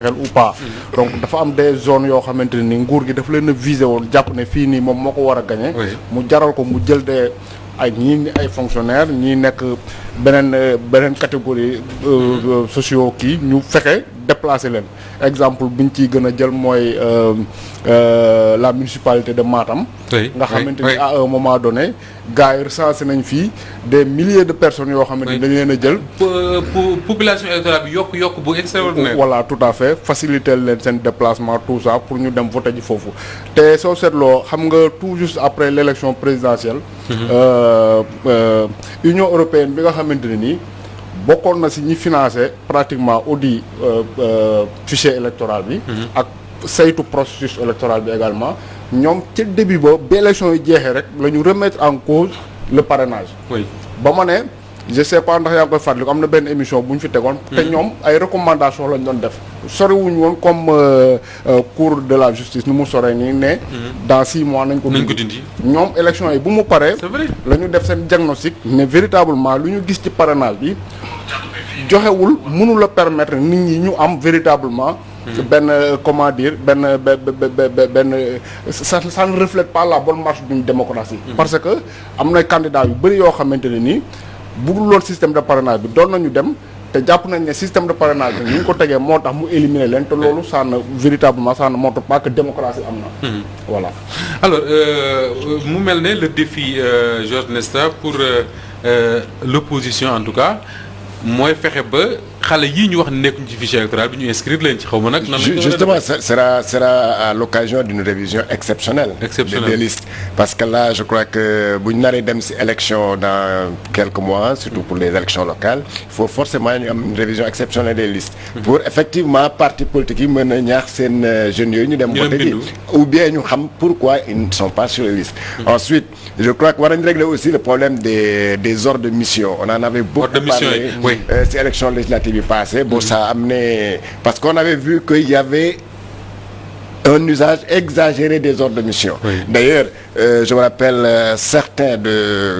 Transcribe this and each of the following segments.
ou pas donc dafa am des zones yoo xamante ne ni nguur gi dafa leen a visé woon jàpp ne fii nii moom moo ko war a gagné mu jaral ko mu jël de ay ñii ay fonctionnaires ñii nekk beneen catégorie sociaux kii ñu fexe déplacer leen exemple bi ñu ciy gën a jël mooy la municipalité de Matam nga xamante ni à un moment donné gars yi recensé nañ fii des milliers de personnes yoo xamante ni dañ leen a jël population électorale bi yokk bu extraordinaire. Voilà, tout à fait faciliter leen seen déplacement tout ça pour ñu dem voter ji foofu te soo seetloo xam nga tout juste après l' élection présidentielle Union européenne bi nga xamante ne nii bokkoon na si ñi financé pratiquement audit fichier électoral bi ak saytu processus électoral bi également ñoom ca début ba élection yi jeexee rek la ñu remettre en cause le parrainage ba ma ne je sais pas ndax yaa ngi koy fàttaliku am na benn émission bu ñu fi tegoon te ñoom ay recommandations lañ doon def soriwuñu woon comme cour de la justice ni mu soree nii ne dans 6 mois nañ ko dindi ñoom élection yi bu mu paree la ñu def seen diagnostic ne véritablement lu ñu gis ci parrainage bi joxewul mënu la permettre nit ñi ñu am véritablement benn comment dire benn ça ne reflète pas la bonne marche d'une démocratie parce que am na candidat yu bëri yoo xamante ne nii bu dul loon système de parrainage bi doon nañu dem te jàpp nañ ne système de parrainage bi ni ñu ko tegee moo tax mu éliminer leen te loolu ça ne véritablement ça ne montre pas que démocratie am na voilà alors mu mel ne le défi Georges Nesta pour l'opposition en tout cas mooy fexe ba xale yii ñu wax ne nekkuñ ci fichier électoral bi ñu inscrire leen ci xaw ma nag. Justement, sera à l'occasion d'une révision exceptionnelle des listes. Parce que là, je crois que bu ñu naree dem ci élection dans quelques mois, surtout pour les élections locales, il faut forcément ñu am une révision exceptionnelle des listes. Pour effectivement parti politique yi mën a ñaax seen jeunes yooyu ñu dem voter ji ou bien ñu xam pourquoi ils ne sont pas sur les listes. Ensuite, je crois que war nañu régler aussi le problème des ordres de mission. On en avait beaucoup parlé ci élection législative passé bon ça a amené parce qu'on avait vu qu'il y avait un usage exagéré des ordres de mission. D'ailleurs je me rappelle certains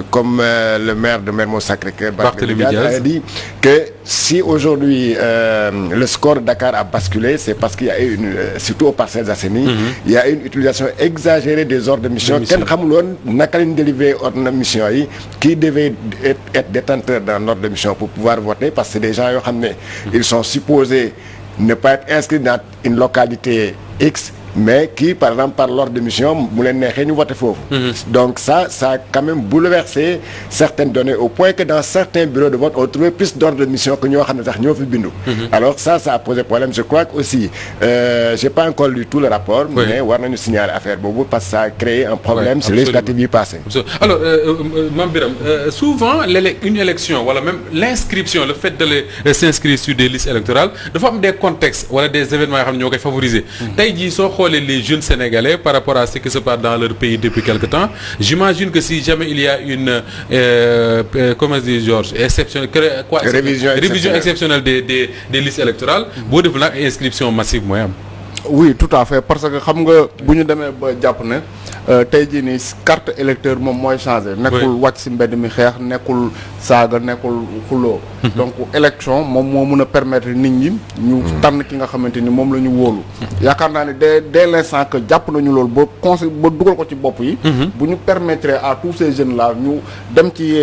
comme le maire de Mermoz Sacré-Cœur Barthélémy Diaz a dit que si aujourd'hui le score de Dakar a basculé c'est parce qu'il y a eu surtout aux Parcelles Assainies il y a une utilisation exagérée des ordres de mission kenn xamul woon naka lañ délivrer ordre de mission yi qui devait être détenteur d'un ordre de mission pour pouvoir voter parce que c'est des gens yoo xam ne ils sont supposés ne pas être inscrits dans une localité X mais qui par exemple par l'ordre de mission mu leen neexee ñu voté foofu donc ça a quand même bouleversé certaines données au point que dans certains bureaux de vote on trouvait plus d'ordre de mission que ñoo xam ne sax ñoo fi bindu alors ça a posé problème je crois que aussi j'ai pas encore lu tout le rapport mais war nañu signaler affaire boobu parce que ça a créé un problème sur législative yi passé alors Mame Birame souvent une élection wala même l'inscription le fait de s'inscrire sur des listes électorales dafa am des contextes wala des événements yoo xam ne ñoo koy favoriser tey jii soo les jeunes sénégalais par rapport à ce qui se passe dans leur pays depuis quelque temps j'imagine que si jamais il y a une comment dire Georges révision exceptionnelle des listes électorales boo def nag inscription massive mooy am oui tout à fait parce que xam nga bu ñu demee ba jàpp ne tey jii nii carte électeur moom mooy changé nekkul wàcc ci mbedd mi xeex nekkul saaga nekkul xuloo donc élection moom moo mën a permettre nit ñi ñu tànn ki nga xamante ni moom la ñu wóolu yaakaar naa ne dès l'instant que jàpp nañu loolu ba dugal ko ci bopp yi bu ñu permettre à tous ces jeunes là ñu dem ci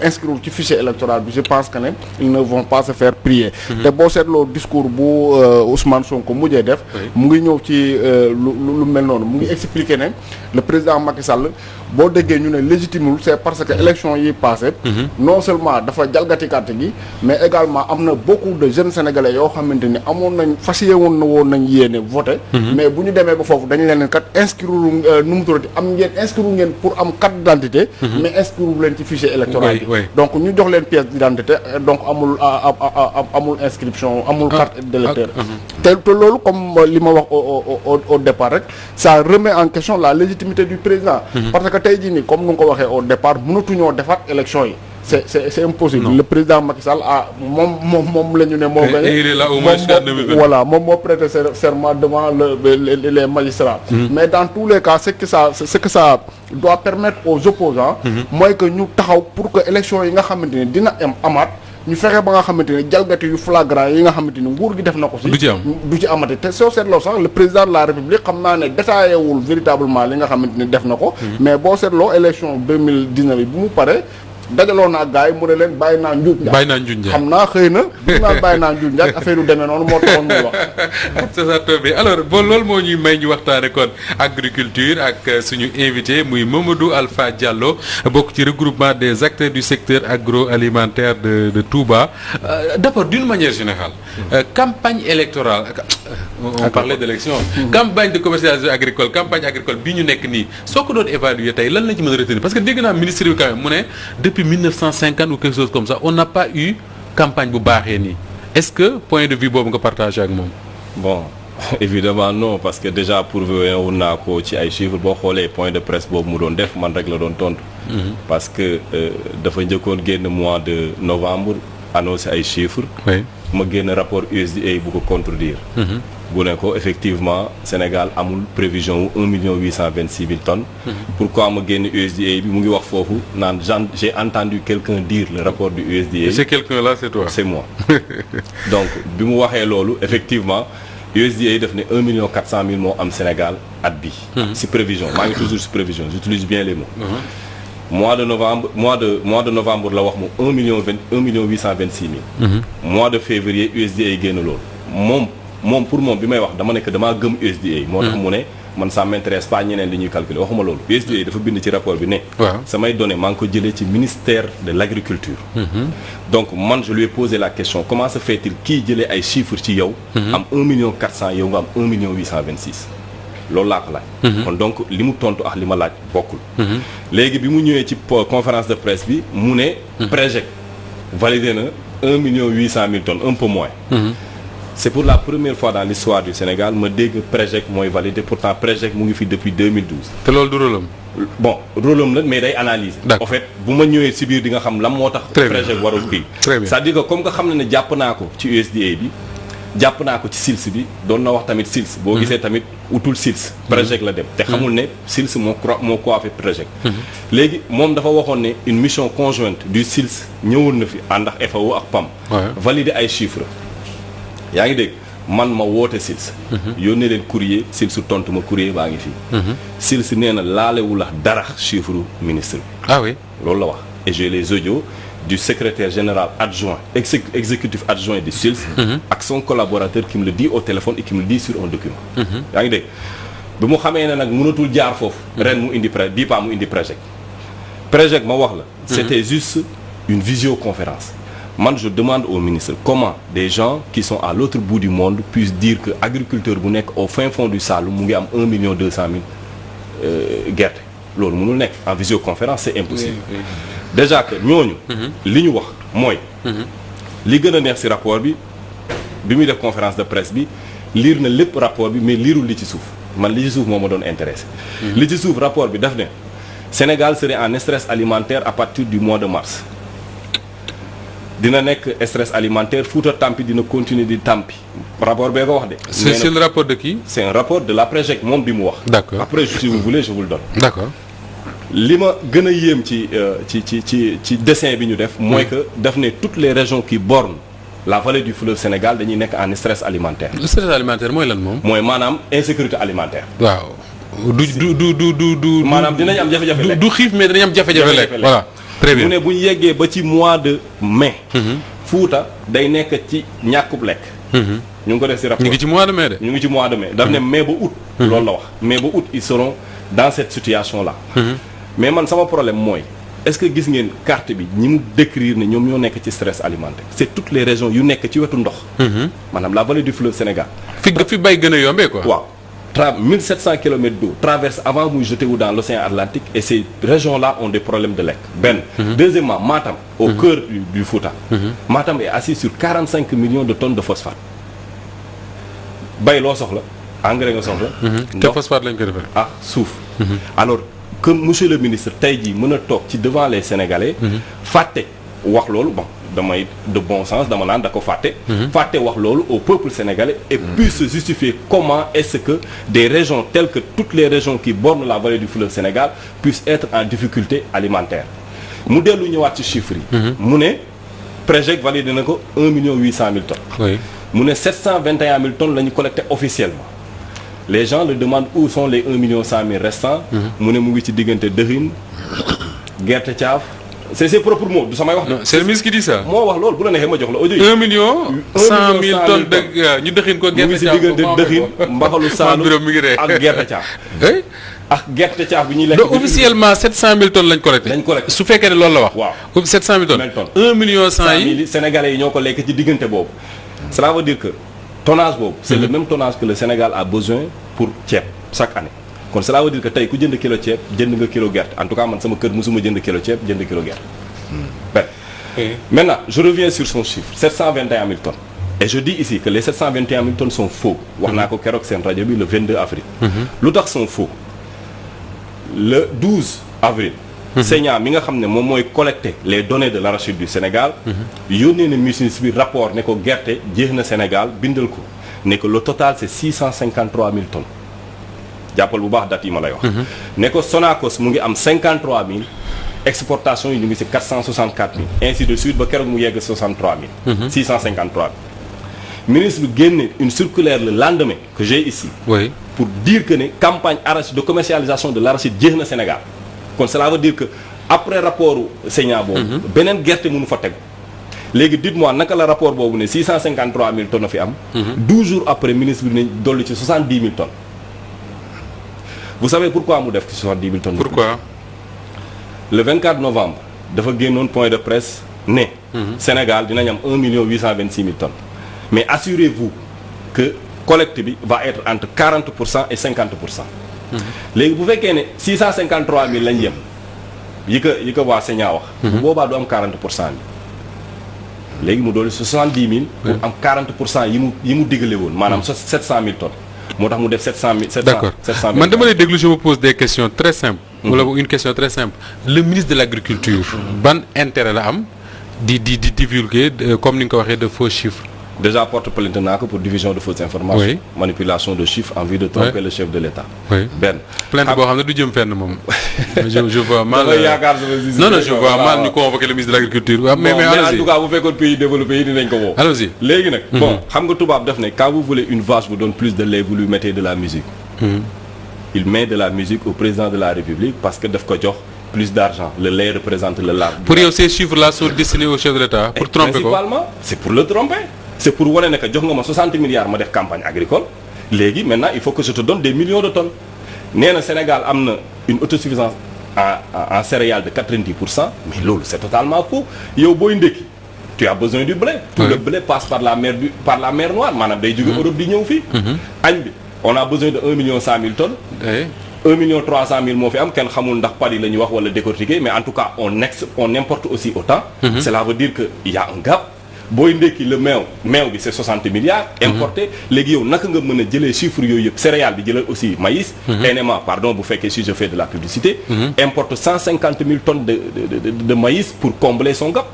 inscrire ci fichier électoral bi je pense que ne ils ne vont pas se faire prier te boo seetloo discours bu Ousmane Sonko mujjee def mu ngi ñëw ci lu mel noonu mu ngi expliquer ne le président Macky Sall boo déggee ñu ne légitimul c'est parce que élection yi passé non seulement dafa jalgati carte gi mais également am na beaucoup de jeunes sénégalais yoo xamante ni amoon nañ fasiye woon nañ yéene voté mais bu ñu demee ba foofu dañu leen kat inscrire nu mu turati am ngeen inscrire ngeen pour am carte d'identité mais inscrire leen ci fichier électoral bi donc ñu jox leen pièce d'identité donc amul inscription amul carte d'électeur te loolu comme li ma wax au départ rek ça remet en question la légitimité du président parce que tey jii nii comme nu nga ko waxee au départ mënatuñoo defaat élection yi c'est impossible le président Macky Sall moom la ñu ne moo gagné voilà moom moo prêté serment devant les magistrats mais dans tous les cas ce que ça doit permettre aux opposants mooy que ñu taxaw pour que élection yi nga xamante ni dina amaat ñu fexe ba nga xamante ne jalgati yu flagrant yi nga xamante ni nguur gi def na ko si du ci amati te soo seetloo sax le président de la république xam naa ne détaillé wul véritablement li nga xamante ni def na ko mais boo seetloo élection 2019 yi bu mu paree dajaloo naa gars yi mu ne leen bàyyi naa njuuj njaaj xam naa xëy na bu naan bàyyi naa njuuj njaaj affaire yu demee noonu moo taxoon muy wax c'est ça tombé alors bon loolu moo ñuy may ñu waxtaane kon agriculture ak suñu invité muy Mamadou Alpha Diallo bokk ci regroupement des acteurs du secteur agroalimentaire de Touba d'abord d'une manière générale campagne électorale on parlait d'élection campagne de commercialisation agricole campagne agricole bi ñu nekk nii soo ko doon évaluer tey lan lañ ci mën a retenir parce que dégg naa ministre bi quand même mu ne depuis 1950 ou quelque chose comme ça on n'a pas eu campagne bu baaxee nii est-ce que point de vue boobu nga partagé ak moom. bon évidemment non parce que déjà prouvé woon naa ko ci ay chiffres boo xoolee point de presse boobu mu doon def man rek la doon tontu. parce que dafa njëkkoon génn mois de novembre annoncé ay chiffres. oui ma génn rapport USDA bu ko contredire. bu ne ko effectivement Sénégal amul prévision wu 1,826,000 tonnes. Pourquoi ma génn USDA bi mu ngi wax foofu naan j'ai entendu quelqu'un dire le rapport du USDA. et ce quelqu'un là c'est toi. c'est moi donc bi mu waxee loolu effectivement USDA def ne 1,400,000 moo am Sénégal at bi si prévision maa ngi toujours si prévision j'utilise bien les mots. mois de novembre la wax moom 1,826,000. mois de février USDA génn loolu moom pour moom bi may wax dama nekk damaa gëm USDA. moo tax mu ne man ça m'intéresse pas ñeneen li ñuy calculer waxuma loolu USDA dafa bind ci rapport bi ne. samay données maa ngi ko jëlee ci ministère de l'agriculture. donc man je lui ai posé la question comment se fait-il kii jëlee ay chiffres ci yow. am 1,400,000 yow nga am 1,826,000. loolu laa ko laaj. kon donc li mu tontu ak li ma laaj bokkul. léegi bi mu ñëwee ci conférence de presse bi mu ne. Prégec validé na 1,800,000 tonnes un peu moins. c'est pour la première fois dans l'histoire du Sénégal ma dégg Prégec mooy validé pourtant Prégec mu ngi fi depuis 2012. te loolu du rôle am. bon rôle am la mais day analyser. d'accord en fait bu ma ñëwee si biir di nga xam lan moo tax. Prégec warul kii. c'est-à-dire que comme nga xam ne jàpp naa ko ci USDA bi jàpp naa ko ci SILS bi doon na wax tamit SILS. boo gisee tamit utul SILS. Prégec la dem te xamul ne SILS moo coiffé Prégec. léegi moom dafa waxoon ne une mission conjointe du SILS ñëwoon na fi ànd ak FAO ak PAM. valider ay chiffres. yaa ngi dégg man ma woote SILS. yónnee leen courrier SILS tontu ma courrier baa ngi fii. SILS nee na laalewul ak dara chiffre ministre bi. ah oui loolu la wax et j'ai les audios du secrétaire général adjoint exécutif adjoint du SILS. ak son collaborateur qui me le dit au téléphone et qui me le dit sur un document. yaa ngi dégg bi mu xamee ne nag mënatul jaar foofu. ren mu indi bii pas mu indi Prégec. Prégec ma wax la. c'était juste une visioconférence. man je demande au ministre comment des gens qui sont à l'autre bout du monde puissent dire que agriculteur bu nekk au fin fond du Saloum mu ngi am 1,200,000 gerte loolu mënul nekk en visioconférence c'est impossible. déjà que ñooñu. li ñu wax mooy. li gën a neex ci rapport bi muy def conférence de presse bi lire na lépp rapport bi mais liirul li ci suuf man li ci suuf moo ma doon intéressé. li ci suuf rapport bi daf ne Sénégal serait en stress alimentaire à partir du mois de mars. dina nekk stress alimentaire Fouta Tampi dina continuer di tampi rapport bee ko wax de. c'est le rapport de qui? c'est un rapport de la Prégec moom bi mu wax. d'accord après si vous voulez je vous le donne. d'accord li ma gën a yéem ci dessin bi ñu def. mooy que daf ne toutes les régions qui bornent la vallée du fleuve Sénégal dañuy nekk en stress alimentaire. le stress alimentaire mooy lan moom. mooy maanaam insécurité alimentaire. waaw du maanaam dinañ am jafe-jafe lekk du xiif mais dinañ am jafe-jafe lekk voilà. très bien mu ne bu ñu yeggee ba ci mois de mai. Fouta day nekk ci ñàkkub lekk. ñu ngi ko def ci rapport ñu ngi ci mois de mai de. ñu ngi ci mois de mai daf ne mai ba août. loolu la wax mai ba août ils seront dans cette situation là. mais man sama problème mooy est-ce que gis ngeen carte bi ñi mu décrire ne ñoom ñoo nekk ci stress alimentaire c'est toutes les régions yu nekk ci wetu ndox. maanaam la vallée du fleuve Sénégal. fi bay gën a yombee quoi. waaw 1700 kilomètres d'eau traverse avant muy jeter wu dans l'océan Atlantique et ces régions-là ont des problèmes de lekk benn. Deuxièmement Matam au cœur du Fouta. Matam est assis sur 45 millions de tonnes de phosphate. bay loo soxla engrais nga soxla. te phosphate lañ ko defee. ah suuf. alors que monsieur le ministre tey jii mën a toog ci devant les Sénégalais. fàtte wax loolu bon. damay de bon sens dama naan da ko fàtte wax loolu au peuple sénégalais et puisse se justifier comment est-ce que des régions telles que toutes les régions qui bornent la vallée du fleuve Sénégal puissent être en difficulté alimentaire mu dellu ñëwaat ci chiffres yi mu ne Prégec validé na ko 1,8 million tonnes. oui mu ne 721 000 tonnes la ñu collecté officiellement. Les gens le demandent où sont les 1,1 million restants. mu ne mu ngi ci diggante dëxin gerte caaf. c'est ses propres mots du samay wax. non c'est le ministre qui dit ça. moo wax loolu bu la neexee ma jox la audio yi. 1,1 million tonnes de ñu dëxin ko mu ngi gerte ci caaf diggante dëxin mbaxalu saalum mi ngi ree ak gerte caaf. ak gerte caaf bi ñuy lekk. donc officiellement 700 000 tonnes lañ collecté. lañ collecté su fekkee ne loolu la wax. waaw 700 000 tonnes. 1 million 100 yi Sénégalais yi ñoo ko lekk ci diggante boobu. cela veut dire que tonnage boobu. c'est le même tonnage que le Sénégal a besoin pour ceeb chaque année. kon cela veut dire que tey ku jënd kilo ceeb jënd nga kilo gerte en tout cas man sama kër mosuma jënd kilo ceeb jënd kilo gerte. Maintenant je reviens sur son chiffre 721 000 tonnes. et je dis ici que les 721 000 tonnes sont faux. wax naa ko keroog seen rajo bi le 22 avril. lu tax sont faux. le 12 avril. Segna mi nga xam ne moom mooy collecter les données de l'arachide du Sénégal. yónnee na ministre bi rapport ne ko gerte jeex na Sénégal bindal ko ne que le total c'est 653 000 tonnes. jàppal bu baax date yi ma lay wax. ne ko Sonacos mu ngi am 53 000 exportation yi ñu ngi ci 464 000 ainsi de suite ba keroog mu yegg 63 000. 653 000. ministre bi génne une circulaire le lendemain que j'ai ici. oui pour dire que ne campagne arachide de commercialisation de l'arachide jeex na Sénégal. kon cela veut dire que après rapport Segna boobu. beneen gerte mënu fa tegu. léegi dites-moi naka la rapport boobu ne 653 000 tonnes a fi am. 12 jours après ministre bi ne dolli ci 70 000 tonnes. vous savez pourquoi mu def ci 70 000 tonnes. pourquoi. le 24 novembre dafa génnoon point de presse ne. Sénégal dinañ am 1,826 000 tonnes. mais assurez-vous que collecte bi va être entre 40% et 50%. léegi bu fekkee ne 653 000 lañ yem yi ko waa Segna wax. bu boobaa du am 40% bi. léegi mu dolli 70 000. pour am 40% yi mu digale woon maanaam 700 000 tonnes. moo tax mu def 700 000. d'accord man dama lay déglu je me pose des questions très simples. wala une question très simple. le ministre de l'agriculture. ban intérêt la am di divulguer comme ni nga ko waxee de faux chiffres. déjà porte plainte naa ko pour diffusion de fausses informations. Oui. manipulation de chiffres en vue de tromper le chef de l'État. oui benn. plainte boo xam ne du jëm fenn moom. je vois mal. dafay yaakaar non je vois mal ñu convoquer le ministre de l'agriculture. waaw mais en tout cas bu fekkoon pays développé yi dinañ ko woo. allons-y. léegi nag. bon xam nga tubaab def ne quand vous voulez une vache vous donne plus de lait vous lui mettez de la musique. il met de la musique au président de la République parce que daf ko jox plus d'argent le lait représente le lard. pour yow ces chiffres-là sont destinés au chef de l'État pour tromper ko. principalement c'est pour le tromper. c'est pour wane ne que jox nga ma 60 milliards ma def campagne agricole léegi maintenant il faut que je te donne des millions de tonnes nee na Sénégal am na une autosuffisance en céréales de 90% mais loolu c'est totalement faux yow booy ndekki tu as besoin du blé. tout le blé passe par la mer Noire maanaam day jóge Europe di ñëw fii. añ bi on a besoin de 1,1 million tonnes. 1,3 million moo fi am kenn xamul ndax pari la ñuy wax wala décortiquer mais en tout cas on importe aussi autant. cela veut dire que il y a un gap. booy ndekki le meew bi c'est 60 milliards importé léegi yow naka nga mën a jëlee chiffres yooyu yëpp céréales bi jëlal aussi maïs NMA pardon bu fekkee si je fais de la publicité importe 150 000 tonnes de maïs pour combler son gap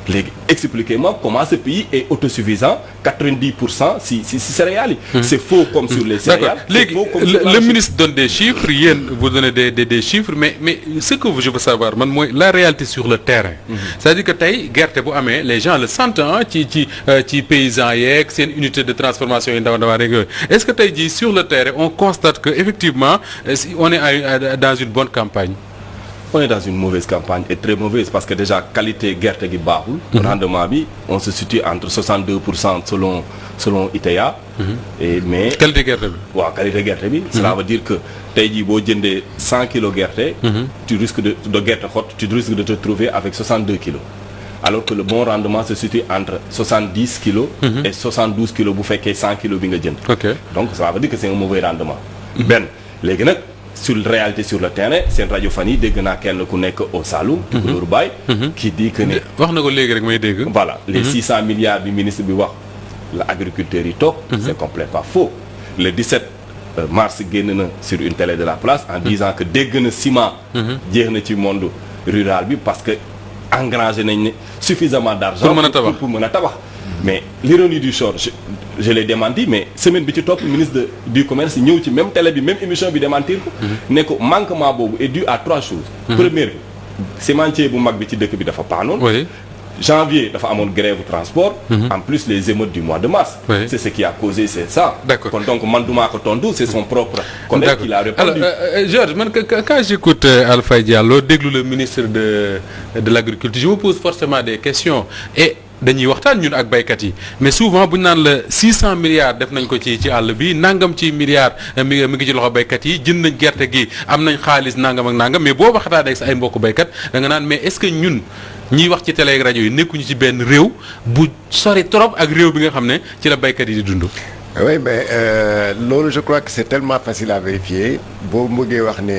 léegi expliquez-moi comment ce pays est autosuffisant 90% si céréales yi c'est faux comme sur les céréales. léegi le ministre donne des chiffres yéen vous donnez des chiffres mais ce que je veux savoir man mooy la réalité sur le terrain. c'est-à-dire que tey gerte bu amee les gens le sentent ci paysans yeeg seen unité de transformation yi ndaw rek yooyu est-ce que tey jii sur le terrain on constate que effectivement on est dans une bonne campagne. on est dans une mauvaise campagne et très mauvaise parce que déjà qualité gerte gi baaxul. rendement bi on se situe entre 62% selon ITA. et mais qualité gerte bi. waaw qualité gerte bi. cela veut dire que tey jii boo jëndee 100 kilos gerte. tu risques de gerte xott tu risques de te trouver avec 62 kilos. alors que le bon rendement se situe entre 70 kilos. et 72 kilos bu fekkee 100 kilos bi nga jënd. ok donc ça veut dire que c'est un mauvais rendement. benn léegi nag. sur réalité sur le terrain seen rajo fan yi dégg naa kenn ku nekk au Saloum. Tukulóor Baye. qui dit que ne. wax na ko léegi rek may dégg. voilà les 600 milliards bi ministre bi wax la agriculteurs yi toog. c'est complètement faux. le 17 mars génn na sur une télé de la place en disant que dégg na ciment. jeex na ci monde rural bi parce que engrangé nañ ne suffisamment d'argent. pour mën a tabax. mais l'ironie du sort je l'ai démenti mais semaine bi ci topp ministre du commerce ñëw ci même télé bi même émission bi démentir ko ne ko manquement boobu est dû à 3 choses. première bi cimentier bu mag bi ci dëkk bi dafa paanoon. janvier dafa amoon grève transport. En plus les émeutes du mois de mars. C'est ce qui a causé c'est ça. D'accord. Donc man duma ko tontu c'est son propre collègue qui l'a répondu. Alors Georges man quand j'écoute Alpha Diallo déglu le ministre de l'agriculture je me pose forcément des questions et dañuy waxtaan ñun ak baykat yi mais souvent bu ñu naan la 600 milliards def nañ ko ci àll bi nangam ci milliards mi ngi ci loxo baykat yi jënd nañ gerte gi am nañ xaalis nangam ak nangam mais boo waxtaan ak sa ay mbokku baykat da nga naan mais est-ce que ñun ñiy wax ci télé ak rajo yi nekkuñu ci benn réew bu sori trop ak réew bi nga xam ne ci la baykat yi di dund. Oui mais loolu je crois que c'est tellement facile à vérifier boo bëggee wax ne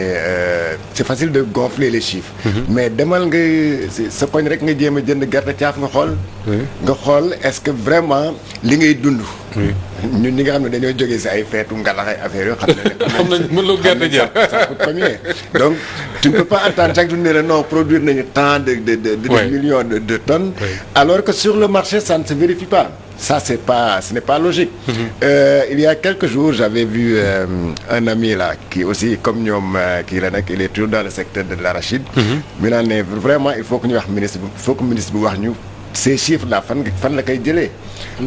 c'est facile de gonfler les chiffres. Mais demal nga sa koñ rek nga jéem a jënd gerte caaf nga xool. nga xool est-ce que vraiment li ngay dund. ñun ñi nga xam ne dañoo jógee si ay feetu ngalax ay affaires yoo xam nañ mën loo gerte jar ça coûte combien donc tu ne peux pas entendre chaque jour ne la non produire nañu tant de millions de tonnes. Alors que sur le marché ça ne se vérifie pas. Ça ce n'est pas logique. Il y a quelques jours j'avais vu un ami là qui aussi comme ñoom kii la nag il est toujours dans le secteur de l'arachide. mi naan ne vraiment il faut que ñu wax ministre bi wax ñu ces chiffres là fan la koy jëlee.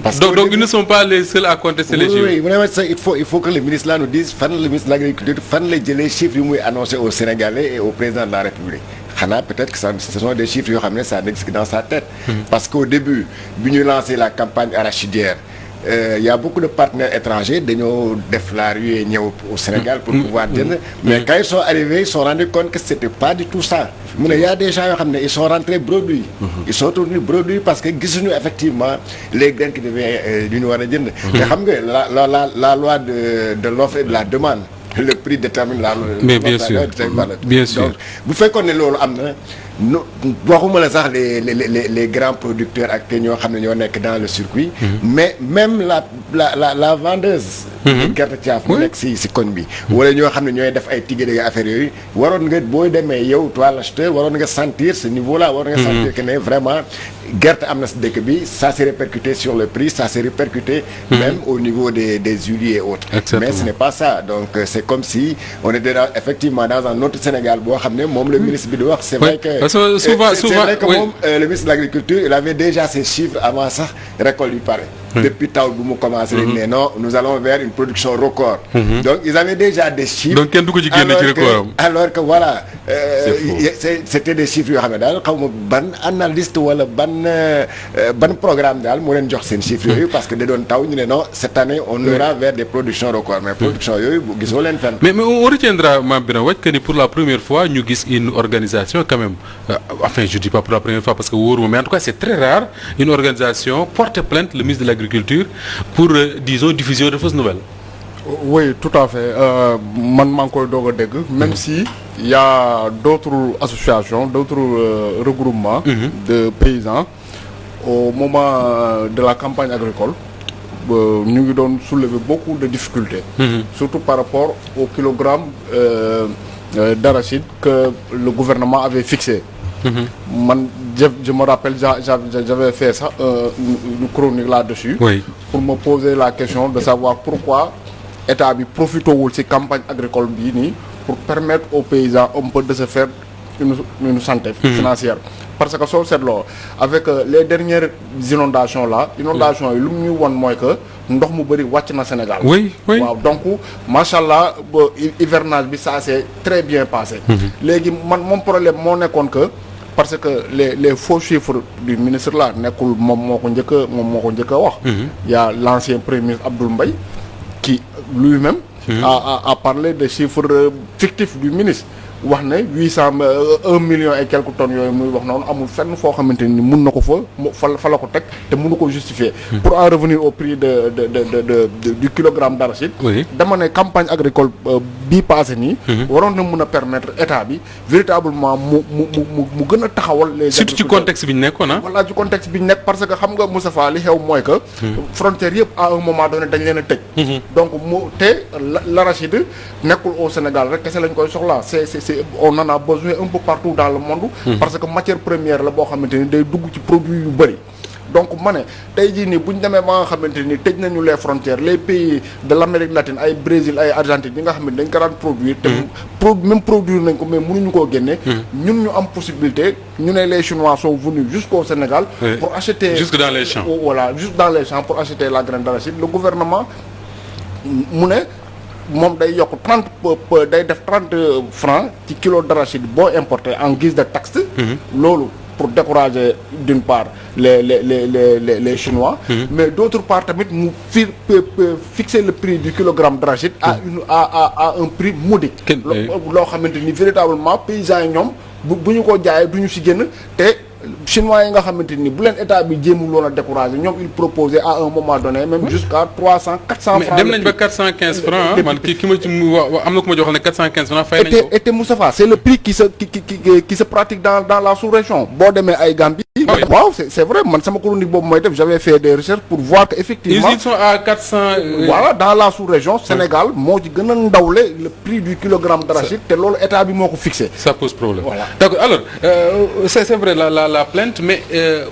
Parce que donc ils ne sont pas les seuls à contester les chiffres. Oui vraiment ça il faut que le ministre là nous dise fan le ministre de l'agriculture fan la jëlee chiffres yu muy annoncé aux Sénégalais et au président de la République. Xanaa peut-être que ce sont des chiffres yoo xam ne ça n'existe que dans sa tête. Parce qu'au début bi ñu lancé la campagne arachidière il y a beaucoup de partenaires étrangers dañoo def la ruée ñëw au Sénégal pour pouvoir jënd. Mais quand ils sont arrivés ils se sont rendus compte que c'était pas du tout ça. mu ne y a des gens yoo xam ne ils sont rentrés bredouilles. Ils sont tournés bredouilles parce que gisuñu effectivement les graines qui devaient yu ñu war a jënd. te xam nga la loi de l'offre et de la demande. Le prix détermine la. Mais bien sûr bien sûr. Donc bu fekkoon ne loolu am na waxuma la sax les grands producteurs ak ñoo xam ne ñoo nekk dans le circuit. Mais même la vendeuse. gerte caaf mu nekk si koñ bi. wala ñoo xam ne ñooy def ay tigé affaire yooyu waroon nga booy demee yow toi l'acheteur waroon nga sentir ce niveau là waroon nga sentir que ne vraiment gerte am na si dëkk bi ça s'est répercuté sur le prix ça s'est répercuté même au niveau des huiliers et autres. Exactement. Mais ce n'est pas ça donc c'est comme si on était effectivement dans un autre Sénégal boo xam ne moom le ministre bi di wax c'est vrai que souvent c'est vrai que moom le ministre de l'agriculture il avait déjà ces chiffres avant sax récolte yu pare. Depuis taw bu mu commencé dañ ne non nous allons vers une production record. Donc ils avaient déjà des chiffres. Donc kenn du ko ci génne ci record alors que voilà c'était des chiffres yoo xam ne daal xaw ma ban analyste wala ban programme daal moo leen jox seen chiffres yooyu parce que da doon taw ñu ne non cette année on ira vers des productions records mais production yooyu gisoo leen fenn. mais on retiendra Mame Birame Wathie que ni pour la première fois ñu gis une organisation quand même enfin je dis pas pour la première fois parce que wóoruma mais en tout cas c'est très rare une organisation porte plainte le ministre de l'agriculture pour disons diffusion de fausses nouvelles. Oui tout à fait man maa ngi koy doog a dégg même si il y a d'autres associations d'autres regroupements de paysans au moment de la campagne agricole ñu ngi doon soulever beaucoup de difficultés surtout par rapport au kilogramme d'arachide que le gouvernement avait fixé. Man je me rappelle j'avais fait ça une chronique là-dessus. Oui. Pour me poser la question de savoir pourquoi état bi profitewul ci campagne agricole bii nii pour permettre aux paysans un peu de se faire une santé financière. Parce que soo seetloo avec les dernières inondations là inondations yi lu mu ñu won mooy que ndox mu bëri wàcc na Sénégal. Oui oui waaw donc macha allah hivernage bi ça s'est très bien passé. Léegi man moom problème moo nekkoon que. Parce que les faux chiffres du ministre là nekkul moom moo ko njëkk a wax. Il y a l'ancien premier ministre Abdoul Mbaye qui lui-même a parlé de chiffres fictifs du ministre wax ne 1 million et quelques tonnes yooyu muy wax noonu amul fenn foo xamante ni mun na ko fa la ko teg te mënu ko justifier. Pour en revenir au prix du kilogramme d'arachide. dama ne campagne agricole bii passé nii. waroon na mun a permettre état bi véritablement mu gën a taxawal. les surtout ci contexte bi ñu nekkoon voilà ci contexte bi ñu nekk parce que xam nga Moustapha li xew mooy que. frontières yëpp à un moment donné dañ leen a tëj. donc l'arachide nekkul au Sénégal rek kese lañ koy soxlaa on en a besoin un peu partout dans le monde. Parce que matière première la boo xamante ni day dugg ci produit yu bëri. donc ma ne tey jii nii bu ñu demee ba nga xamante ni tëj nañu les frontières les pays de l'Amérique latine ay Brésil ay Argentine yi nga xam ne dañ ko daan produire te même produire nañ ko mais mënuñu koo génne ñun ñu am possibilité ñu ne les Chinois sont venus jusqu'au Sénégal pour acheter jusque dans les champs voilà juste dans les champs pour acheter la graine d'arachide le gouvernement mu ne moom day yokk 30 day def 30 francs ci kilo d'arachide boo importé en guise de taxe loolu pour décourager d'une part les Chinois mais d'autre part tamit mu fixer le prix du kilogramme d'arachide à un prix modique loo xamante ni véritablement paysans yi ñoom bu ñu ko jaayee du ñu si génn te Chinois yi nga xamante ni bu leen état bi jéemul woon a décourager ñoom il proposait à un moment donné même jusqu'à 300 400 francs. mais dem nañ ba 415 francs man ki ma ci am na ku ma joxoon ne 415 francs fay nañ ko. et Moustapha c'est le prix qui se pratique dans la sous-région boo demee ay Gambie. waaw c'est vrai man sama chronique boobu mooy def j'avais fait des recherches pour voir que effectivement ils sont à 400. voilà dans la sous-région Sénégal moo ci gën a ndawle le prix du kilogramme d'arachide te loolu état bi moo ko fixé. ça pose problème. Voilà. D'accord alors c'est vrai la plainte mais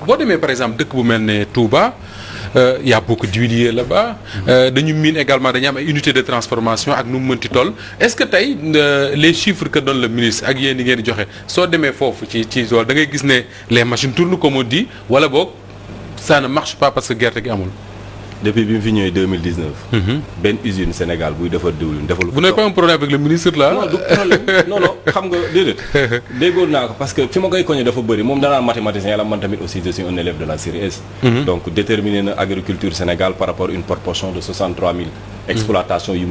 boo demee par exemple dëkk bu mel ne Touba y a beaucoup d'huiliers là-bas dañu miin également dañu am ay unités de transformation ak nu mu mënti toll est-ce que tey les chiffres que donne le ministre ak yéen yi ngeen di joxe soo demee foofu ci tool da ngay gis ne les machines tournent comme on dit wala boog ça ne marche pas parce que gerte gi amul. depuis bi mu fi ñëwee 2019. benn usine Sénégal buy defar diwlin defal. vous n'avez pas un problème avec le ministre là. non du problème non xam nga déedéet. déggoon naa ko parce que fi ma koy koñe dafa bëri moom danaa mathématicien la man tamit aussi je suis un élève de la série S. donc déterminer na agriculture Sénégal par rapport à une proportion de 63 000. exploitation yi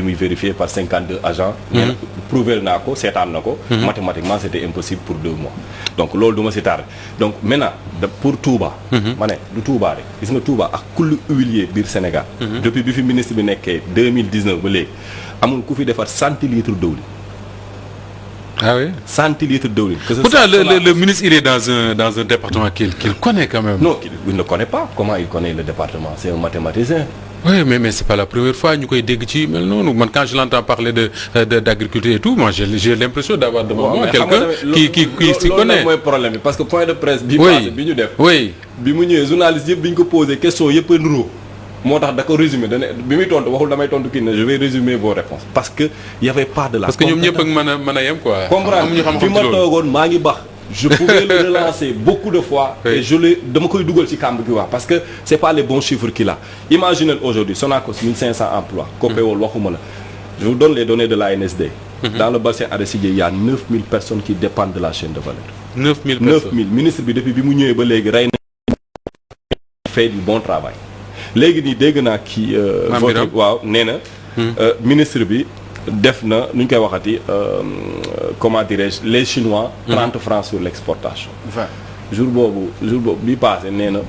muy vérifié par 52 agents. nee na prouver naa ko seetaan na ko. mathématiquement c'était impossible pour 2 mois. donc loolu du ma si tardé donc maintenant pour Touba. ma ne du Touba rek gis nga Touba ak kulli huilier biir Sénégal. depuis bi fi ministre bi nekkee 2019 ba léegi amul ku fi defar centilitres d'huile. ah oui centilitres d'huile. pourtant le ministre il est dans un département qu'il connaît quand même. non il ne connaît pas comment il connaît le département c'est un mathématicien. oui mais c'est pas la première fois ñu koy dégg ci mel noonu man quand je l'entends parler d'agriculture et tout moi j'ai l'impression d'avoir devant moi quelqu'un qui s'y connaît. loolu mooy problème bi parce que point de presse bi passé bi ñu def. oui bi mu ñëwee journaliste yëpp bi ñu ko posé question yëpp a nuroo moo tax da ko résumé bi muy tontu waxul damay tontu kii ne je vais résumer vos réponses parce que y avait pas de la. parce que ñoom ñëpp ak mën a yem quoi. comprendre fi ma toogoon maa ngi bax. je pouvais le relancer beaucoup de fois. Oui. Et dama koy dugal ci kàmb gi wax parce que c'est pas les bons chiffres qu'il a. Imaginez aujourd'hui Sonacos 1500 emplois. Copéol waxuma la. Je vous donne les données de l'ANSD. Dans le bassin arachidier il y a 9000 personnes qui dépendent de la chaîne de valeur. 9000 personnes 9000 ministre bi depuis bi mu ñëwee ba léegi rey na fait du bon travail. léegi nii dégg naa kii. waaw nee na. ministre bi. def na nu ñu koy waxati comment dirais-je les Chinois 30 francs sur l'exportation. jour boobu bi passé nee na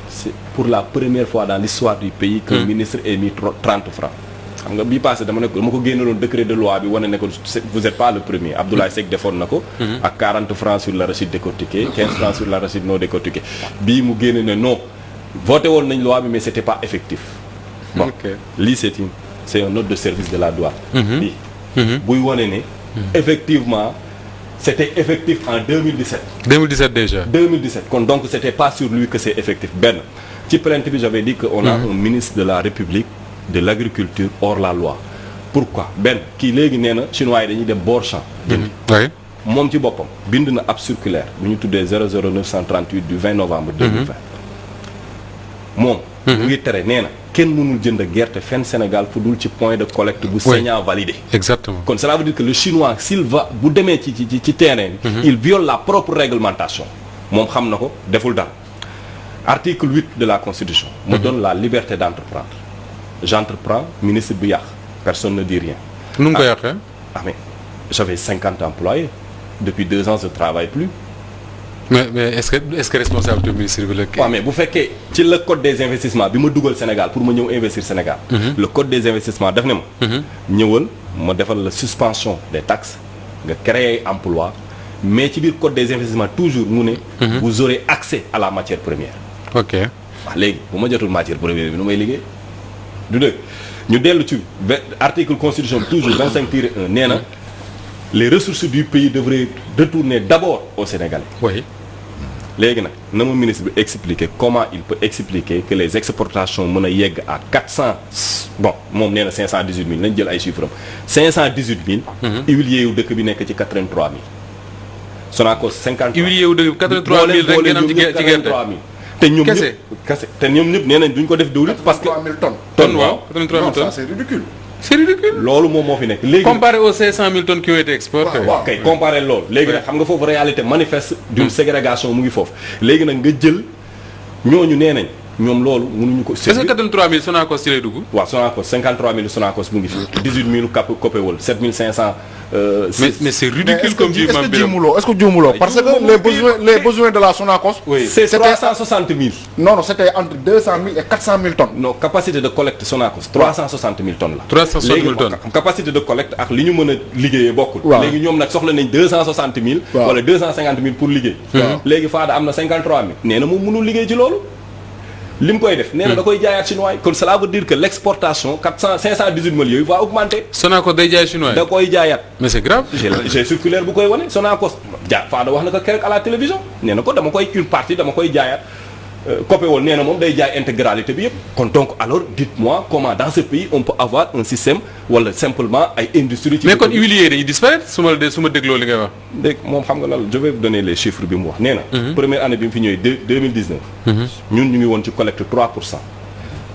c'est pour la première fois dans l'histoire du pays qu'un ministre ait mis 30 francs xam nga bi passé dama ko génneloon décret de loi bi wane ne ko vous êtes pas le premier Abdoulaye Seck defoon na ko ak 40 francs sur l'arachide décortiqué 15 francs sur l'arachide non décortiqué bii mu génne ne non voté woon nañ loi bi mais c'était pas effectif bon lii c'est un note de service de la douane. bi buy wane ne. effectivement c'était effectif en 2017. 2017 déjà. 2017 kon donc c'était pas sur lui que c'est effectif benn ci plainte bi j'avais dit que on a un ministre de la République de l'agriculture hors la loi. pourquoi benn kii léegi nee na chinois yi dañuy dem bord champ. oui moom ci boppam bind na ab circulaire bu ñu tuddee 00938 du 20 novembre 2020. moom. mu ngi tere nee na. kenn mënul jënd gerte fenn Sénégal fu dul ci point de collecte bu saignant validé. Exactement. kon cela veut dire que le chinois s'il va bu demee ci terrain bi. il viole la propre réglementation. moom xam na ko deful dara. article 8 de la constitution. me donne la liberté d'entreprendre. j'entreprends ministre bi yàq personne ne dit rien. nu mu ko yàqee. mais j'avais 50 employés depuis 2 ans je travaille plus. mais est-ce que responsable du ministre bi la. waaw mais bu fekkee ci le code des investissements bi ma dugal Sénégal pour ma ñëw investir Sénégal. le code des investissements def ne ma. ñëwal ma defal la suspension des taxes nga créer emploi mais ci biir code des investissements toujours mu ne. vous aurez accès à la matière première. ok waaw léegi bu ma jotul matière première bi nu may liggéey du dëgg ñu dellu ci article constitution toujours 25-1 nee na les ressources du pays devraient retourner d'abord aux Sénégalais. oui. léegi nag na ma ministre bi expliquer comment il peut expliquer que les exportations mën a yegg à 400 bon moom nee na 518 000 nañ jël ay chiffres am 518 000. huiliers yu dëkk bi nekk ci 83 000. Sonacos 53 huiliers yu dëkk bi 83 000 rek ngeen am ci gerte te ñoom ñëpp kese te ñoom ñëpp nee nañ duñ ko def diwlin parce que 83 000 tonnes. tonnes waaw 83 000 tonnes ça c'est ridicule. c'est ridicule. loolu moom moo fi nekk léegi. comparé aux 500 000 tonnes qui ont été exportées. waaw kay comparé loolu. léegi nag xam nga foofu réalité manifeste d'une ségrégation mu ngi foofu. léegi nag nga jël ñooñu nee nañ ñoom loolu mënuñu ko. est-ce que 83 000 Sonacos ci lay dugg. waaw Sonacos 53 000 Sonacos mu ngi fi. 18 000 Copéol 7 500. mais c'est ridicule comme dit Mame Birame. est-ce que juumuloo parce que les besoins de la Sonacos. oui c'est 360 000. non c'était entre 200 000 et 400 000 tonnes. non capacité de collecte Sonacos 360 000 tonnes la. 360 000 tonnes léegi capacité de collecte ak li ñu mën a liggéeyee bokkul. waaw léegi ñoom nag soxla nañ 260 000. waaw wala 250 000 pour liggéey. léegi Fada am na 53 000. nee na moom mënul liggéey ci loolu. li mu koy def nee na da koy jaayaat chinois yi kon cela veut dire que l'exportation 518 000 yooyu va augmenter. Sonacos day jaay chinois yi. da koy jaayaat. mais c'est grave. j'ai circulaire bu koy wane Sonacos Fada wax na ko keroog à la télévision nee na ko dama koy une partie dama koy jaayaat. Copéol nee na moom day jaay intégralité bi yëpp. kon donc alors dites-moi comment dans ce pays on peut avoir un système wala simplement ay industries. ci mais kon huiliers dañuy disparaître su ma dégloo li ngay wax. dégg moom xam nga lan je vais vous donner les chiffres bi mu wax nee na. première année bi mu fi ñëwee 2019. ñun ñu ngi woon ci collecte 3%.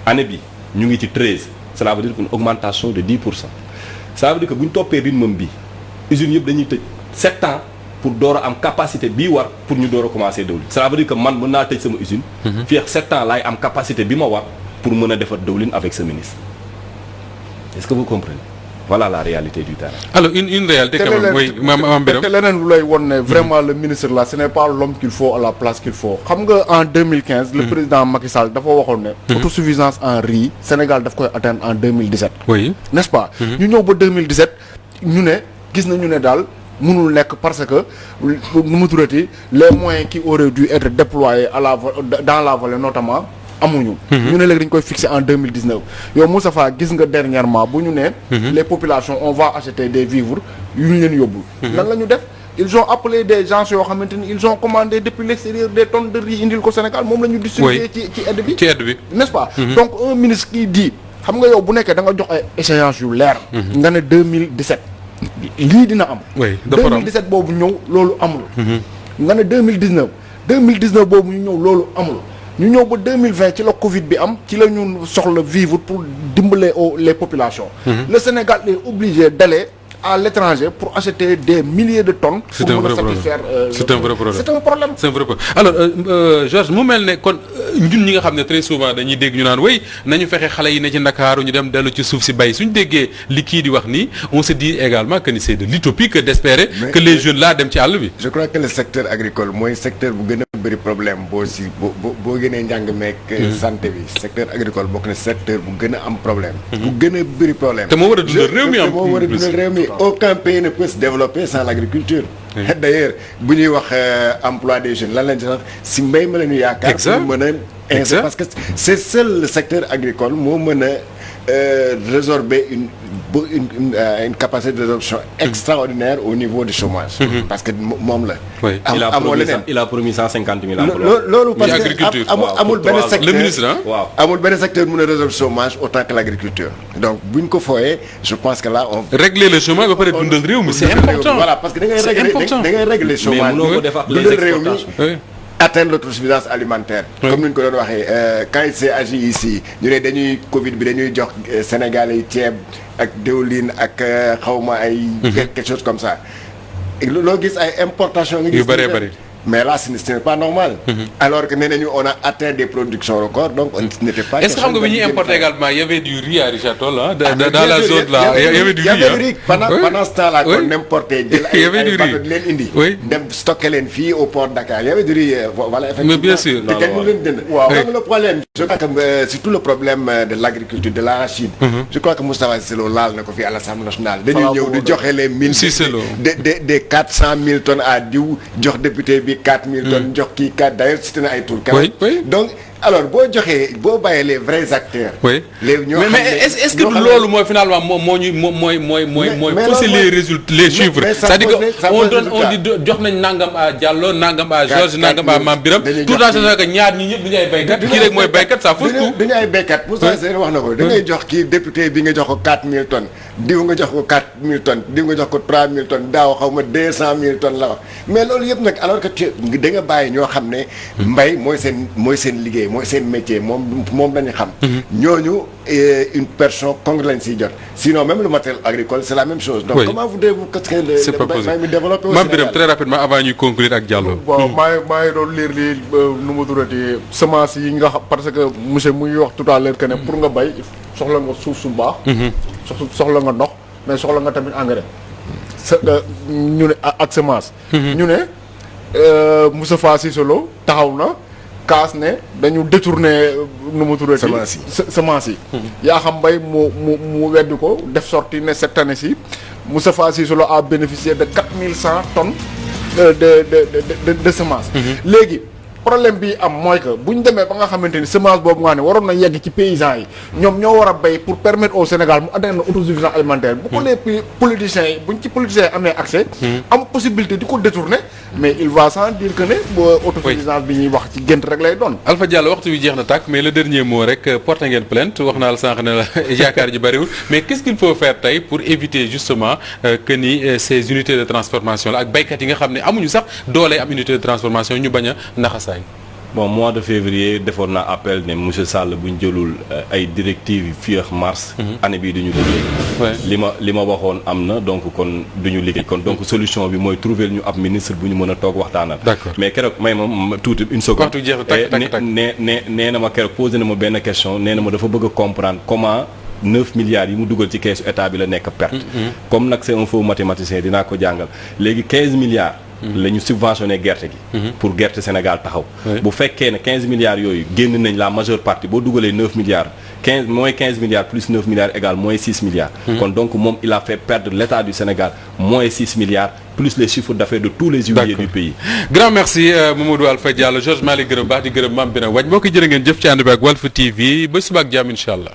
année bi ñu ngi ci 13. cela veut dire une augmentation de 10%. ça veut dire que bu ñu toppee rythme bi usines yëpp dañuy tëj 7 ans. pour door a am capacité bii war pour ñu door a commencer dëwlin ça veut dire que man mën naa tëj sama usine. fii ak 7 ans laay am capacité bi ma war pour mën a defar dëwlin avec ce ministre. est-ce que vous comprenez voilà la réalité du terrain. alors une réalité quand même oui Mame Birame te leneen lu lay won ne vraiment le ministre là ce n'est pas l'homme qu'il faut à la place qu'il faut xam nga en 2015. le président Macky Sall dafa waxoon ne. autosuffisance en riz Sénégal daf koy atteindre en 2017. oui n'est-ce pas. ñu ñëw ba 2017 ñu ne gis nañu ne daal. mënul nekk parce que nu mu turati les moyens qui auraient dû être déployés dans la vallée notamment amuñu. ñu ne léegi dañ koy fixer en 2019 yow Moustapha gis nga dernièrement bu ñu ne. les populations on va acheter des vivres yu ñu leen yóbbul. lan la ñu def ils ont appelé des gens yoo xamante ni ils ont commandé depuis l'extérieur des tonnes de riz indil ko Sénégal moom la ñu distribuer ci aide bi. ci aide bi n'est-ce pas. donc un ministre qui dit xam nga yow bu nekkee da nga jox ay échéances yu leer. nga ne 2017. lii dina am. oui dafa am 2017 boobu ñëw loolu amul. nga ne 2019 boobu ñu ñëw loolu amul. ñu ñëw ba 2020 ci la Covid bi am ci la ñu soxla vivre pour dimbale les populations. Le Sénégal est obligé d'aller à l'étranger pour acheter des milliers de tonnes. C'est pour un mën a vrai problème. satisfaire C'est un vrai problème. c'est un problème. c'est un vrai problème alors Georges mu mel ne kon ñun ñi nga xam ne très souvent dañuy dégg ñu naan wey nañu fexe xale yi ne ci Ndakaaru ñu dem dellu ci suuf si bay suñu déggee li kii di wax nii on se dit également que ni c'est de l'utopie que d'espérer que les jeunes là dem ci àll bi. je crois que le secteur agricole mooy secteur bu gën a bëri problème boo gënee njàng meek santé bi secteur agricole bokk na secteur bu gën a am problème. bu gën a bëri problème. te moo war a dundal réew mi am moo war a dundal réew mi aucun pays ne peut se développer sans l'agriculture. D'ailleurs bu ñuy wax emploi des jeunes lan lañ ci wax si mbéy ma la ñu yaakaar. exact pour mën a parce que c'est seul le secteur agricole moo mën a résorber une capacité de résorption extraordinaire au niveau du chômage. Parce que moom la. oui il a promis 150 000 emplois. loolu parce agriculture. que amul benn secteur le ministre ah. waaw amul benn secteur mën a résorber chômage autant que l'agriculture donc buñ ko fooyee je pense que là on. régler le chômage ba pare dundal réew mi c'est important. voilà parce que da ngay régler chômage. mais mënoo ko def ak les dundal réew mi. exportations. atteindre l'autosuffisance alimentaire. comme ni ñu ko doon waxee quand il s'est agi ici ñu ne dañuy Covid bi dañuy jox Sénégalais yi ceeb ak diwlin ak xawma ay. quelque chose comme ça. loo gis ay importation nga gis. yu bëree bëri. mais là ce n'est pas normal. alors que nee nañu on a atteint des productions records donc on n'était pas. est-ce que xam nga bi ñuy importer également il y avait du riz à Richard Toll ah. dans la zone là il y avait du riz pendant ce temps-là qu'on importait jël ay bateau di leen indi. oui dem stocker leen fii au port Dakar il y avait du riz voilà effectivement. mais bien sûr te kenn mënu leen jënd. waaw donc le problème. je crois que surtout le problème de l'agriculture de l'arachide. je crois que Moustapha Cissé Lo laal na ko fii à l'Assemblée nationale. dañuy ñëw di joxe les mille. des 400 000 tonnes à diw jox député bi 4 000 tonnes jox kii 4 d'ailleurs c'était na ay tour. oui oui donc alors boo bàyyee les vrais acteurs. oui les ñoo xam mais est-ce que loolu mooy finalement mooy fausser les résultats les chiffres. c'est-à-dire que on dit jox nañ nangam à Diallo nangam à Georges nangam à Mame Birame tout à fait que ñaar ñi ñëpp duñu ay béykat kii rek mooy béykat ça fausse tout. duñu ay béykat Moussa Sène wax na ko da ngay jox kii député bi nga jox ko 4000 tonnes diw nga jox ko 4000 tonnes diw nga jox ko 3000 tonnes daaw xaw ma 200000 tonnes la wax mais loolu yëpp nag alors que da nga bàyyi ñoo xam ne mbay mooy seen liggéey mooy seen métier moom lañu xam. ñooñu une personne congre lañ siy jot sinon même le matériel agricole c'est la même chose. donc comment voulez-vous que le mbay mi développé au Sénégal. Mame Birame très rapidement avant ñuy conclure ak Diallo. bon maa ngi doon lire lii nu mu tuddati semence yi nga xam parce que monsieur muy wax tout à l'heure que ne pour nga bay soxla nga suuf su baax. soxla nga ndox mais soxla nga tamit engrais. ñu ne ak semence. ñu ne Moustapha Cissé Lo taxaw na kaas ne dañu détourné nu mu tuddati. semence yi. yaa xam mbay mu weddi ko def sorti ne cette année ci Moustapha Cissé Lo a bénéficié de 4100 tonnes de semence. léegi problème bi am mooy que bu ñu demee ba nga xamante ni semence boobu nga ne waroon na yegg ci paysans yi ñoom ñoo war a béy pour permettre au Sénégal mu atteindre autosuffisance alimentaire bu ko les politiciens yi buñ ci politiciens yi amee accès am possibilité di ko détourner mais il va sans dire que ne autosuffisance bi ñuy wax ci gént rek lay doon. Alpha Diallo waxtu bi jeex na tàkk mais le dernier mot rek porté ngeen plainte wax naa la sànq ne la yaakaar ji bëriwul mais qu'est-ce qu'il faut faire tey pour éviter justement que ni ces unités de transformation la ak béykat yi nga xam ne amuñu sax doole am unité de transformation ñu bañ a naxasaay. bon mois de février defoon naa appel ne monsieur Sall bu ñu jëlul ay directives fii ak mars. année bii duñu liggéey. li ma waxoon am na donc kon duñu liggéey kon donc solution bi mooy trouver ñu ab ministre bu ñu mën a toog waxtaanal. d'accord mais keroog may ma tuuti une seconde. waxtu jeex tak nee na ma keroog posé na ma benn question nee na ma dafa bëgg a comprendre comment 9 milliards yi mu dugal ci keesu état bi la nekk perte. comme nag c'est un faux mathématicien dinaa ko jàngal léegi 15 milliards. la ñu subventionné gerte gi. pour gerte Sénégal taxaw. bu fekkee ne 15 milliards yooyu génn nañ la majeure partie boo dugalee 9 milliards 15 milliards plus 9 milliards égale moins 6 milliards. kon donc moom il a fait perdre l'État du Sénégal moins 6 milliards plus les chiffres d'affaires de tous les huiliers du pays. grand merci Mamadou Alpha Diallo Georges Malick gërëm baax di gërëm Mame Birame Wathie mbokk yi jërë ngeen jëf ci ànd bi ak Walf TV ba suba ak jàmm incha allah.